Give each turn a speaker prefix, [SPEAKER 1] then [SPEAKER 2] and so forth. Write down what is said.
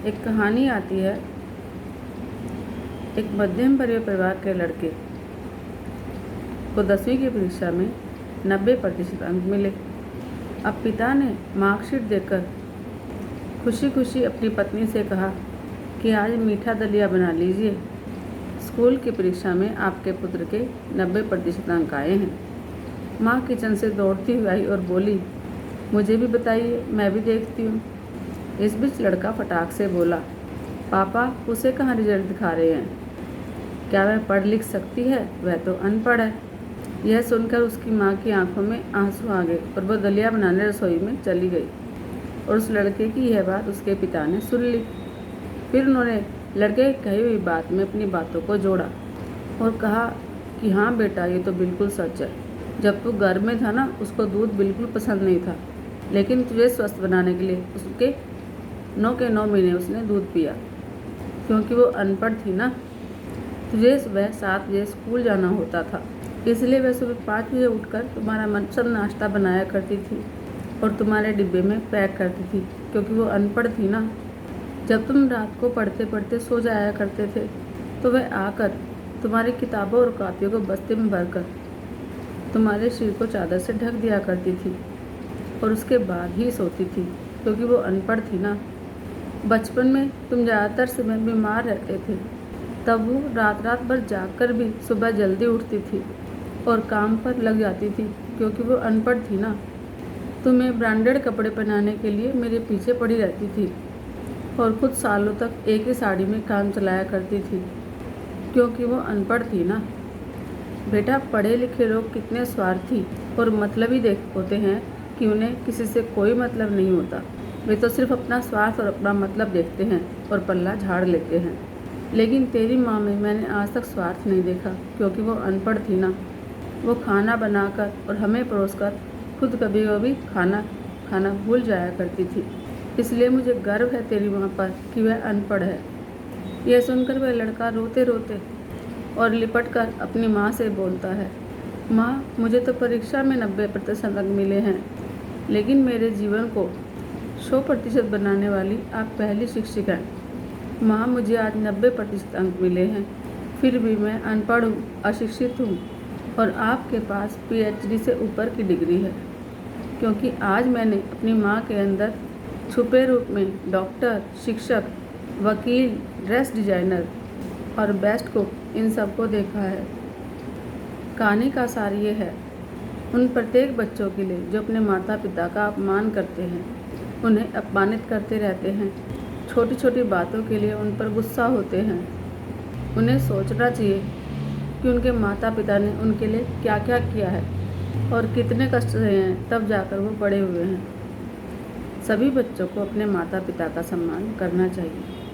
[SPEAKER 1] एक कहानी आती है। एक मध्यम परिवार के लड़के को 10वीं की परीक्षा में 90% अंक मिले। अब पिता ने मार्कशीट देखकर खुशी खुशी अपनी पत्नी से कहा कि आज मीठा दलिया बना लीजिए, स्कूल की परीक्षा में आपके पुत्र के 90% अंक आए हैं। माँ किचन से दौड़ती हुई आई और बोली, मुझे भी बताइए, मैं भी देखती हूँ। इस बीच लड़का फटाक से बोला, पापा उसे कहाँ रिजल्ट दिखा रहे हैं, क्या वह पढ़ लिख सकती है, वह तो अनपढ़ है। यह सुनकर उसकी माँ की आंखों में आंसू आ गए और वह दलिया बनाने रसोई में चली गई और उस लड़के की यह बात उसके पिता ने सुन ली। फिर उन्होंने लड़के की कही हुई बात में अपनी बातों को जोड़ा और कहा कि हाँ बेटा, ये तो बिल्कुल सच है। जब तू घर में था ना, उसको दूध बिल्कुल पसंद नहीं था, लेकिन तुझे स्वस्थ बनाने के लिए उसके 9 के 9 महीने उसने दूध पिया। क्योंकि वो अनपढ़ थी ना, तुझे सुबह 7 बजे स्कूल जाना होता था, इसलिए वह सुबह 5 बजे उठकर तुम्हारा मनपसंद नाश्ता बनाया करती थी और तुम्हारे डिब्बे में पैक करती थी। क्योंकि वो अनपढ़ थी ना, जब तुम रात को पढ़ते पढ़ते सो जाया करते थे तो वह आकर तुम्हारी किताबों और कापियों को बस्ते में भरकर तुम्हारे सिर को चादर से ढक दिया करती थी और उसके बाद ही सोती थी। क्योंकि वो अनपढ़ थी ना। बचपन में तुम ज़्यादातर समय बीमार रहते थे, तब वो रात रात भर जागकर भी सुबह जल्दी उठती थी और काम पर लग जाती थी। क्योंकि वो अनपढ़ थी ना, तुम्हें ब्रांडेड कपड़े पहनाने के लिए मेरे पीछे पड़ी रहती थी और कुछ सालों तक एक ही साड़ी में काम चलाया करती थी। क्योंकि वो अनपढ़ थी ना। बेटा, पढ़े लिखे लोग कितने स्वार्थी और मतलबी होते हैं कि उन्हें किसी से कोई मतलब नहीं होता। वे तो सिर्फ अपना स्वार्थ और अपना मतलब देखते हैं और पल्ला झाड़ लेते हैं। लेकिन तेरी माँ में मैंने आज तक स्वार्थ नहीं देखा। क्योंकि वो अनपढ़ थी ना, वो खाना बनाकर और हमें परोसकर खुद कभी कभी खाना भूल जाया करती थी। इसलिए मुझे गर्व है तेरी माँ पर कि वह अनपढ़ है। यह सुनकर वह लड़का रोते रोते और लिपट कर अपनी माँ से बोलता है, माँ, मुझे तो परीक्षा में 90% अंक मिले हैं, लेकिन मेरे जीवन को 100% बनाने वाली आप पहली शिक्षक हैं। माँ, मुझे आज 90% अंक मिले हैं, फिर भी मैं अनपढ़ हूँ, अशिक्षित हूँ और आपके पास PhD से ऊपर की डिग्री है। क्योंकि आज मैंने अपनी माँ के अंदर छुपे रूप में डॉक्टर, शिक्षक, वकील, ड्रेस डिजाइनर और बेस्ट कुक, इन सबको देखा है। कहानी का सार ये है, उन प्रत्येक बच्चों के लिए जो अपने माता पिता का अपमान करते हैं, उन्हें अपमानित करते रहते हैं, छोटी छोटी बातों के लिए उन पर गुस्सा होते हैं, उन्हें सोचना चाहिए कि उनके माता पिता ने उनके लिए क्या क्या किया है और कितने कष्ट सहे हैं, तब जाकर वो बड़े हुए हैं। सभी बच्चों को अपने माता पिता का सम्मान करना चाहिए।